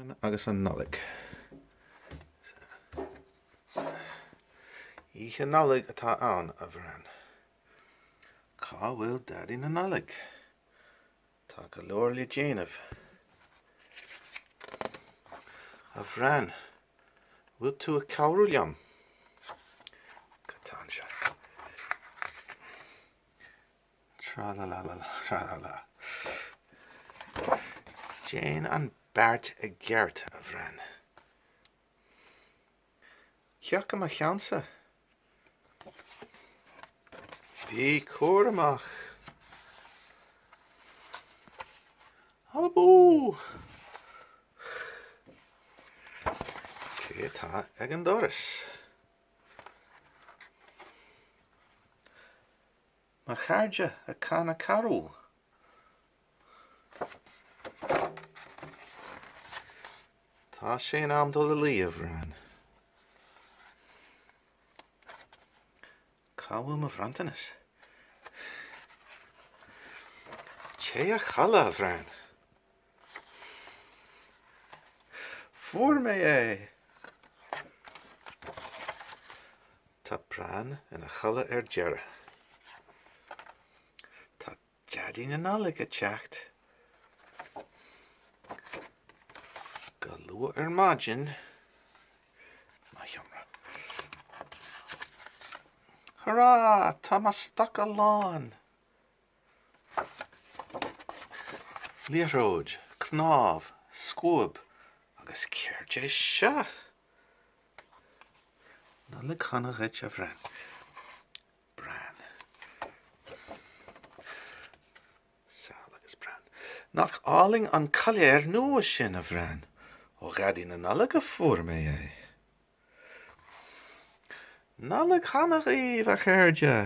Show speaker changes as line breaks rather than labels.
Bran agus an nolig. Ihe nolig atá an a bhran. Cá bhfuil daddy na nolig. Tá go leor le déanamh. A bhran, bhfuil tú a cabhrú liom? Catán se. Tra-la-la-la-la, tra-la-la. Jane an Bart a Gert a bhran. Ceach am a cheansa. Bhí cór amach. Hababú! Cé tá ag an doras. Má chairde a cana carú. Tá sé an amdul a lí a bhran. Cá bhfuil mo bhrantanas. Ché a chala a bhran. Fuair mé é. Tá Bran ina chala ar deara. Tá daddy na nolig a teacht. Go luath ar maidin. Má thiomra. Hurrá! Tá má stac a lán. Líoróid, cnáb, scuab, agus céirde seo. Nolig chanach éit a bhran. Bran. Sal agus Bran. Nach áling an caléir nua sin a bhran. Ó gadí na nolig a fuair mé é. Nolig chanach íomh a chéirde.